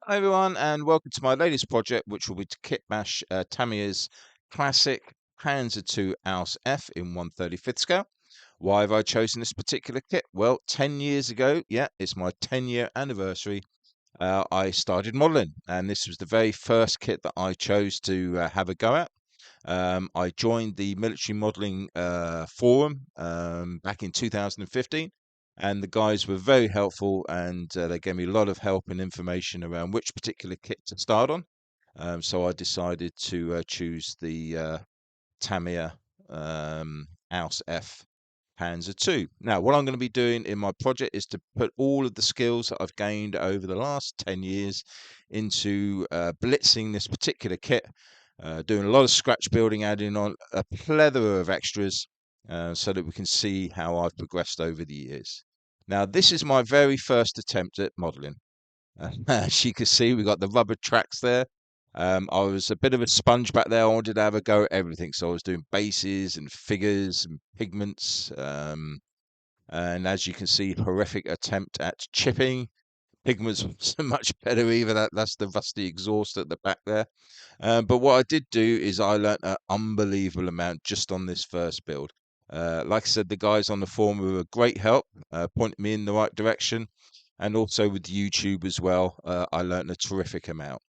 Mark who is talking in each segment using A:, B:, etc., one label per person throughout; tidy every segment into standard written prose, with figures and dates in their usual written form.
A: Hi everyone, and welcome to my latest project, which will be to kit bash Tamiya's classic Panzer II Ausf F in 1/35th scale. Why have I chosen this particular kit? Well, 10 years ago, yeah, it's my 10-year anniversary. I started modelling, and this was the very first kit that I chose to have a go at. I joined the military modelling forum back in 2015, and the guys were very helpful, and they gave me a lot of help and information around which particular kit to start on. So I decided to choose the Tamiya Ausf F Panzer II. Now, what I'm going to be doing in my project is to put all of the skills that I've gained over the last 10 years into blitzing this particular kit, doing a lot of scratch building, adding on a plethora of extras so that we can see how I've progressed over the years. Now, this is my very first attempt at modeling. As you can see, we got the rubber tracks there. I was a bit of a sponge back there. I wanted to have a go at everything. So I was doing bases and figures and pigments. And as you can see, horrific attempt at chipping. Pigments wasn't much better either. That's the rusty exhaust at the back there. But what I did do is I learnt an unbelievable amount just on this first build. Like I said, the guys on the forum were a great help, pointed me in the right direction, and also with YouTube as well. I learnt a terrific amount.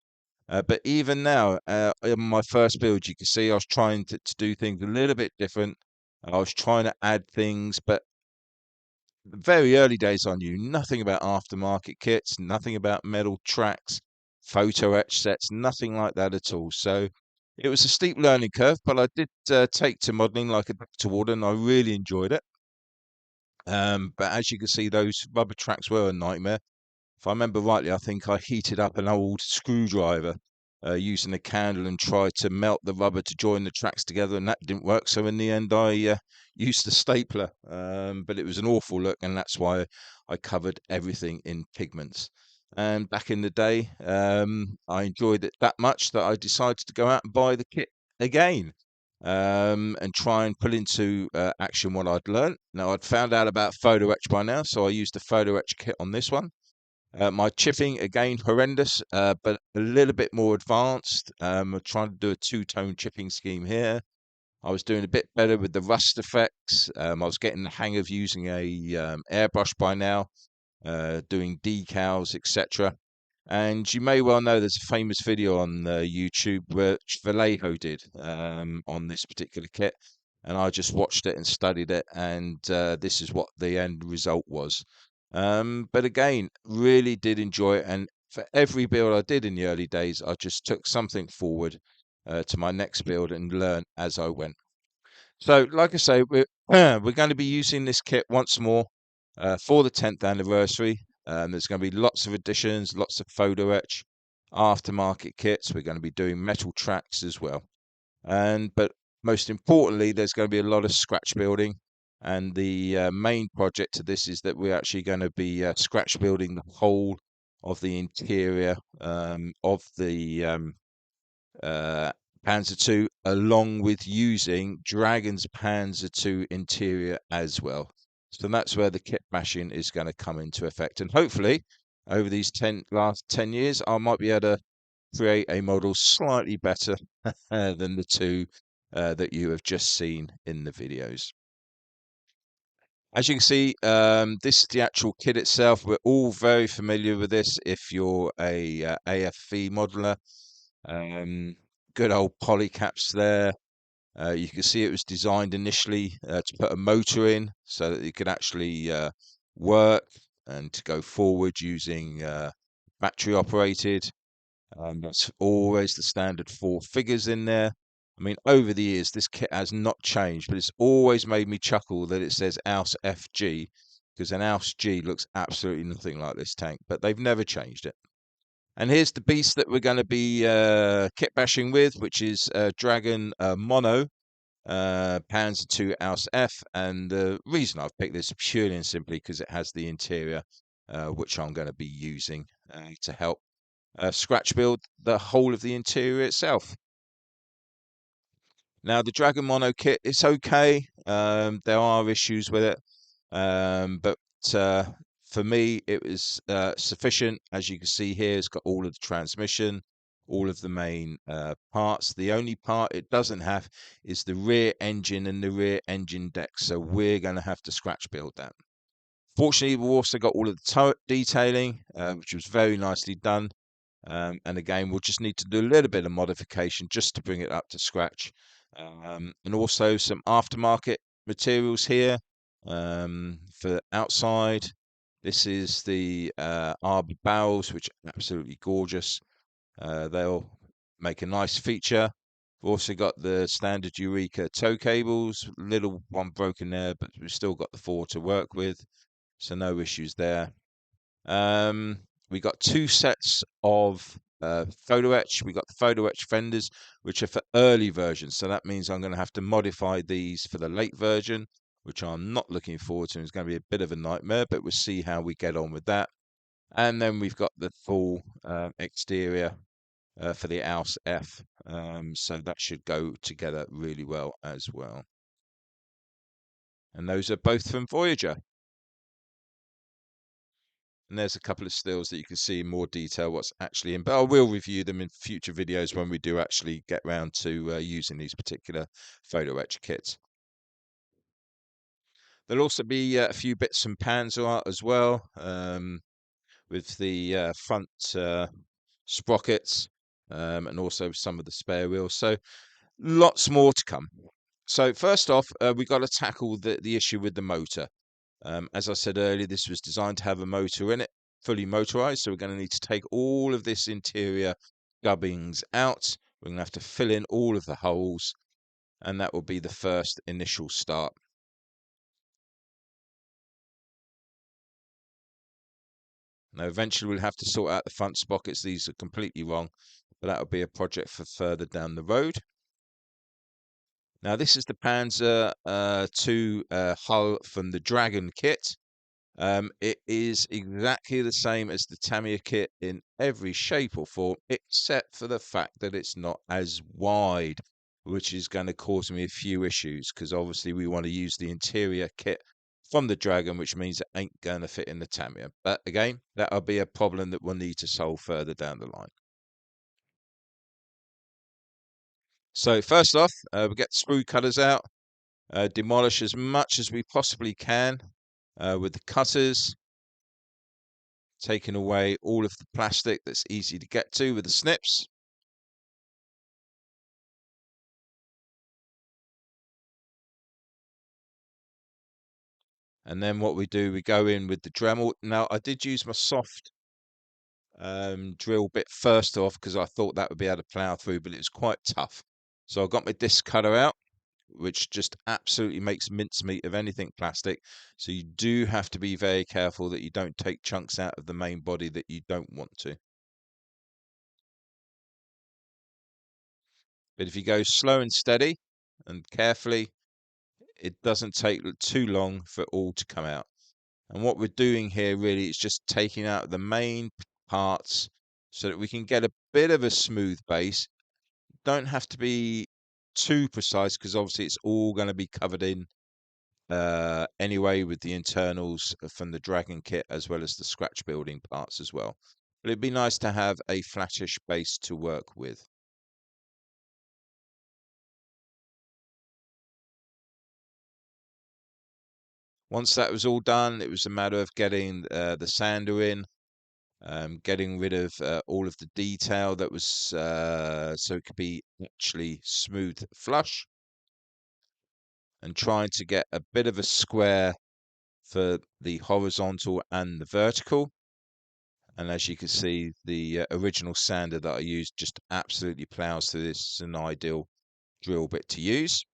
A: But even now, in my first build, you can see I was trying to do things a little bit different. I was trying to add things, but the very early days, I knew nothing about aftermarket kits, nothing about metal tracks, photo etch sets, nothing like that at all. So it was a steep learning curve, but I did take to modeling like a duck to water, and I really enjoyed it. But as you can see, those rubber tracks were a nightmare. If I remember rightly, I think I heated up an old screwdriver using a candle and tried to melt the rubber to join the tracks together, and that didn't work. So in the end, I used the stapler, but it was an awful look, and that's why I covered everything in pigments. And back in the day, I enjoyed it that much that I decided to go out and buy the kit again. And try and put into action what I'd learned. Now, I'd found out about photo etch by now, so I used the photo etch kit on this one. My chipping, again, horrendous, but a little bit more advanced. I'm trying to do a two-tone chipping scheme here. I was doing a bit better with the rust effects. I was getting the hang of using a airbrush by now, doing decals, etc. And you may well know there's a famous video on YouTube which Vallejo did on this particular kit, and I just watched it and studied it, and this is what the end result was. But again, really did enjoy it, and for every build I did in the early days, I just took something forward to my next build and learned as I went. So, like I say, we're we're going to be using this kit once more for the 10th anniversary. There's going to be lots of additions, lots of photo etch, aftermarket kits. We're going to be doing metal tracks as well. But most importantly, there's going to be a lot of scratch building. And the main project to this is that we're actually going to be scratch building the whole of the interior of the uh, Panzer II, along with using Dragon's Panzer II interior as well. So that's where the kit bashing is going to come into effect. And hopefully, over these last 10 years, I might be able to create a model slightly better than the two that you have just seen in the videos. As you can see, this is the actual kit itself. We're all very familiar with this if you're a AFV modeler. Um, Good old polycaps there. You can see it was designed initially to put a motor in so that it could actually work and to go forward using battery operated. That's always the standard four figures in there. I mean, over the years, this kit has not changed, but it's always made me chuckle that it says Ausf FG, because an Ausf G looks absolutely nothing like this tank, but they've never changed it. And here's the beast that we're going to be kit bashing with, which is Dragon Mono Panzer II Ausf F. And the reason I've picked this purely and simply because it has the interior, which I'm going to be using to help scratch build the whole of the interior itself. Now, the Dragon Mono kit, it's okay. There are issues with it, but for me, it was sufficient. As you can see here, it's got all of the transmission, all of the main parts. The only part it doesn't have is the rear engine and the rear engine deck. So we're going to have to scratch build that. Fortunately, we've also got all of the turret detailing, which was very nicely done. And again, we'll just need to do a little bit of modification just to bring it up to scratch. And also some aftermarket materials here for outside. This is the arbor barrels, which are absolutely gorgeous. They'll make a nice feature. We've also got the standard Eureka tow cables, little one broken there, but we've still got the four to work with, so no issues there. We got two sets of photo etch. We got the photo etch fenders, which are for early versions. So that means I'm going to have to modify these for the late version, which I'm not looking forward to. It's going to be a bit of a nightmare, but we'll see how we get on with that. And then we've got the full exterior for the Ausf F. So that should go together really well as well. And those are both from Voyager. And there's a couple of stills that you can see in more detail what's actually in, but I will review them in future videos when we do actually get round to using these particular photo etch kits. There'll also be a few bits from Panzer art as well, with the front sprockets and also some of the spare wheels. So lots more to come. So first off, we've got to tackle the issue with the motor. As I said earlier, this was designed to have a motor in it, fully motorized. So we're going to need to take all of this interior gubbings out. We're going to have to fill in all of the holes, and that will be the first initial start. Now, eventually we'll have to sort out the front sprockets. These are completely wrong, but that will be a project for further down the road. Now, this is the Panzer II hull from the Dragon kit. It is exactly the same as the Tamiya kit in every shape or form, except for the fact that it's not as wide, which is going to cause me a few issues, because obviously we want to use the interior kit from the Dragon, which means it ain't going to fit in the Tamiya. But again, that'll be a problem that we'll need to solve further down the line. So first off, we get the sprue cutters out, demolish as much as we possibly can with the cutters, taking away all of the plastic that's easy to get to with the snips. And then what we do, we go in with the Dremel. Now, I did use my soft drill bit first off because I thought that would be able to plow through, but it was quite tough. So I got my disc cutter out, which just absolutely makes mincemeat of anything plastic. So you do have to be very careful that you don't take chunks out of the main body that you don't want to. But if you go slow and steady and carefully, it doesn't take too long for it all to come out. And what we're doing here really is just taking out the main parts so that we can get a bit of a smooth base. Don't have to be too precise because obviously it's all going to be covered in anyway with the internals from the Dragon kit as well as the scratch building parts as well. But it'd be nice to have a flattish base to work with. Once that was all done, it was a matter of getting the sander in, getting rid of all of the detail that was so it could be actually smooth flush, and trying to get a bit of a square for the horizontal and the vertical. And as you can see, the original sander that I used just absolutely plows through this. It's an ideal drill bit to use.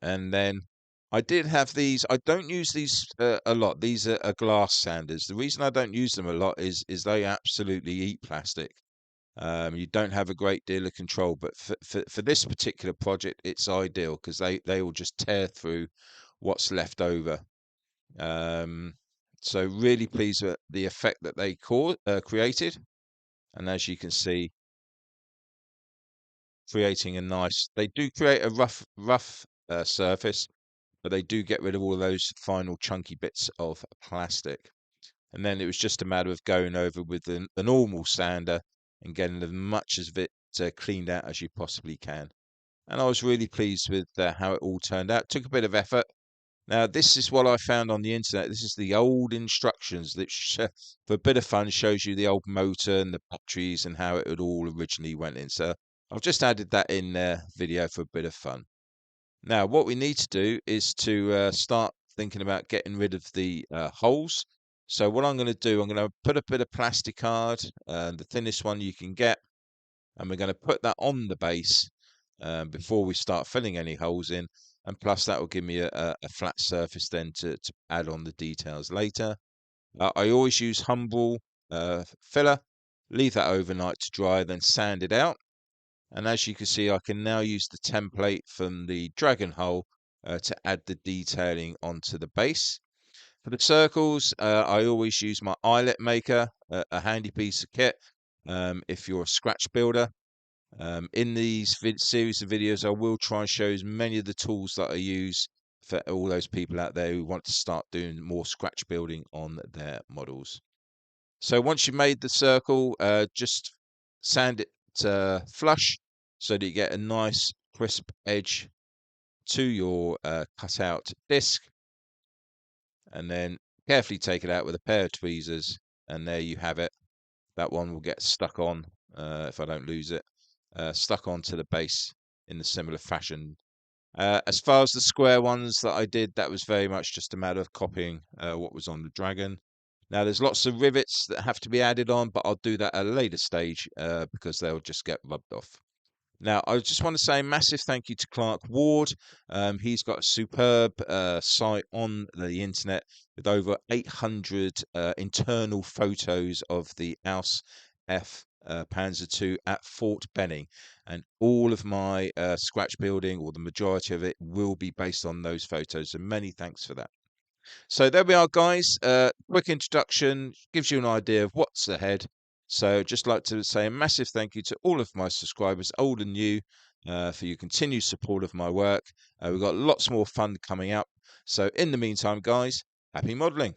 A: And then I did have these. I don't use these a lot. These are glass sanders. The reason I don't use them a lot is they absolutely eat plastic. You don't have a great deal of control, but for this particular project, it's ideal because they will just tear through what's left over. So really pleased with the effect that they created, and as you can see, creating a nice. They do create a rough surface, but they do get rid of all of those final chunky bits of plastic. And then it was just a matter of going over with a normal sander and getting as much of it cleaned out as you possibly can. And I was really pleased with how it all turned out. It took a bit of effort. Now, this is what I found on the internet. This is the old instructions that, for a bit of fun, shows you the old motor and the batteries and how it had all originally went in. So I've just added that in there video for a bit of fun. Now, what we need to do is to start thinking about getting rid of the holes. So what I'm going to do, I'm going to put a bit of plastic card, the thinnest one you can get, and we're going to put that on the base before we start filling any holes in. And plus that will give me a flat surface then to add on the details later. I always use humble filler, leave that overnight to dry, then sand it out. And as you can see, I can now use the template from the dragon hole to add the detailing onto the base. For the circles, I always use my eyelet maker, a handy piece of kit if you're a scratch builder. In these series of videos, I will try and show as many of the tools that I use for all those people out there who want to start doing more scratch building on their models. So once you've made the circle, just sand it flush so that you get a nice crisp edge to your cutout disc, and then carefully take it out with a pair of tweezers, and there you have it. That one will get stuck on if I don't lose it. Stuck onto the base in a similar fashion. As far as the square ones that I did, that was very much just a matter of copying what was on the dragon. Now there's lots of rivets that have to be added on, but I'll do that at a later stage because they'll just get rubbed off. Now, I just want to say a massive thank you to Clark Ward. He's got a superb site on the internet with over 800 internal photos of the Ausf F Panzer II at Fort Benning. And all of my scratch building, or the majority of it, will be based on those photos. So many thanks for that. So there we are, guys. Quick introduction, gives you an idea of what's ahead. So just like to say a massive thank you to all of my subscribers, old and new, for your continued support of my work. We've got lots more fun coming up. So in the meantime, guys, happy modelling.